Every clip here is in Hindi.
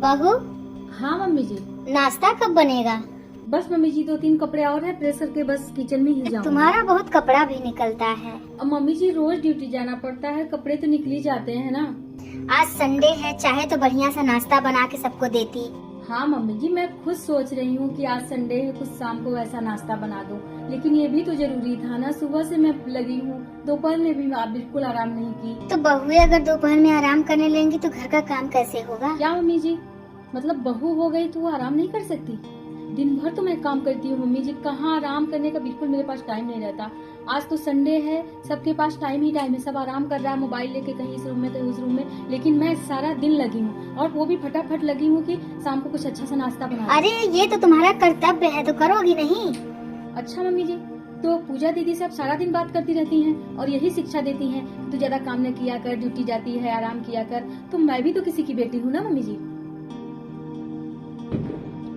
बहू, हाँ मम्मी जी। नाश्ता कब बनेगा? बस मम्मी जी 2-3 कपड़े और है प्रेस करके बस किचन में ही जाऊँ। तुम्हारा बहुत कपड़ा भी निकलता है। अब मम्मी जी रोज ड्यूटी जाना पड़ता है, कपड़े तो निकल ही जाते हैं ना। आज संडे है, चाहे तो बढ़िया सा नाश्ता बना के सबको देती। हाँ मम्मी जी, मैं खुद सोच रही हूँ कि आज संडे है, कुछ शाम को ऐसा नाश्ता बना दूँ, लेकिन ये भी तो जरूरी था ना। सुबह से मैं लगी हूँ, दोपहर में भी आप बिल्कुल आराम नहीं की। तो बहुए अगर दोपहर में आराम करने लेंगी तो घर का काम कैसे होगा? क्या मम्मी जी, मतलब बहू हो गई तो वो आराम नहीं कर सकती? दिन भर तो मैं काम करती हूँ मम्मी जी, कहाँ आराम करने का बिल्कुल मेरे पास टाइम नहीं रहता। आज तो संडे है, सबके पास टाइम ही टाइम है, सब आराम कर रहा है मोबाइल लेके, कहीं इस रूम में कहीं उस रूम में, लेकिन मैं सारा दिन लगी हूँ और वो भी फटाफट लगी हूँ कि शाम को कुछ अच्छा सा नाश्ता बना। अरे ये तो तुम्हारा कर्तव्य है, तो करोगी नहीं? अच्छा मम्मी जी, तो पूजा दीदी से आप सारा दिन बात करती रहती हैं और यही शिक्षा देती हैं, तू ज्यादा काम न किया कर, ड्यूटी जाती है आराम किया कर। तो मैं भी तो किसी की बेटी हूँ ना मम्मी जी।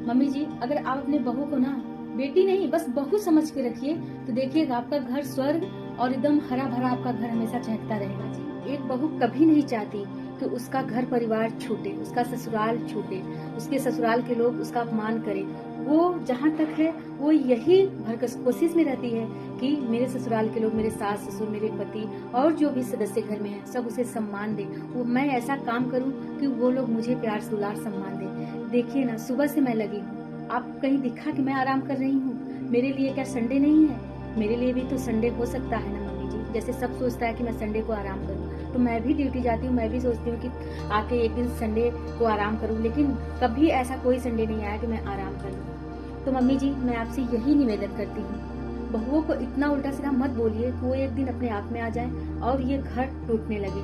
मम्मी जी, अगर आप अपने बहू को ना बेटी नहीं बस बहू समझ के रखिए तो देखिएगा आपका घर स्वर्ग और एकदम हरा भरा आपका घर हमेशा चहकता रहेगा जी। एक बहू कभी नहीं चाहती कि उसका घर परिवार छूटे, उसका ससुराल छूटे, उसके ससुराल के लोग उसका अपमान करें। वो जहाँ तक है वो यही भरकस कोशिश में रहती है कि मेरे ससुराल के लोग, मेरे सास ससुर, मेरे पति और जो भी सदस्य घर में है सब उसे सम्मान दे। वो मैं ऐसा काम करूं कि वो लोग मुझे प्यार दुलार सम्मान दे। देखिए ना, सुबह से मैं लगी हूँ, आप कहीं दिखा कि मैं आराम कर रही हूँ? मेरे लिए क्या संडे नहीं है? मेरे लिए भी तो संडे हो सकता है ना मम्मी जी। जैसे सब सोचता है कि मैं संडे को आराम करूँ, तो मैं भी ड्यूटी जाती हूँ, मैं भी सोचती हूँ कि आके एक दिन संडे को आराम करूँ, लेकिन कभी ऐसा कोई संडे नहीं आया कि मैं आराम करूँ। तो मम्मी जी, मैं आपसे यही निवेदन करती हूँ, बहुओं को इतना उल्टा सीधा मत बोलिए कि वो एक दिन अपने आप में आ जाए और ये घर टूटने लगे।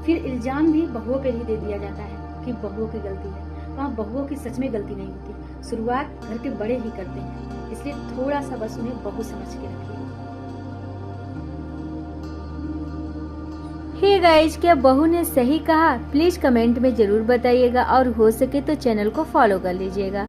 फिर इल्जाम भी बहुओं पे ही दे दिया जाता है कि बहुओं की गलती है। वहाँ बहुओं की सच में गलती नहीं होती, शुरुआत घर के बड़े ही करते हैं। इसलिए थोड़ा सा बस उन्हें बहू समझ के रखिए। हे गाइस, क्या बहू ने सही कहा? प्लीज कमेंट में जरूर बताइएगा और हो सके तो चैनल को फॉलो कर लीजिएगा।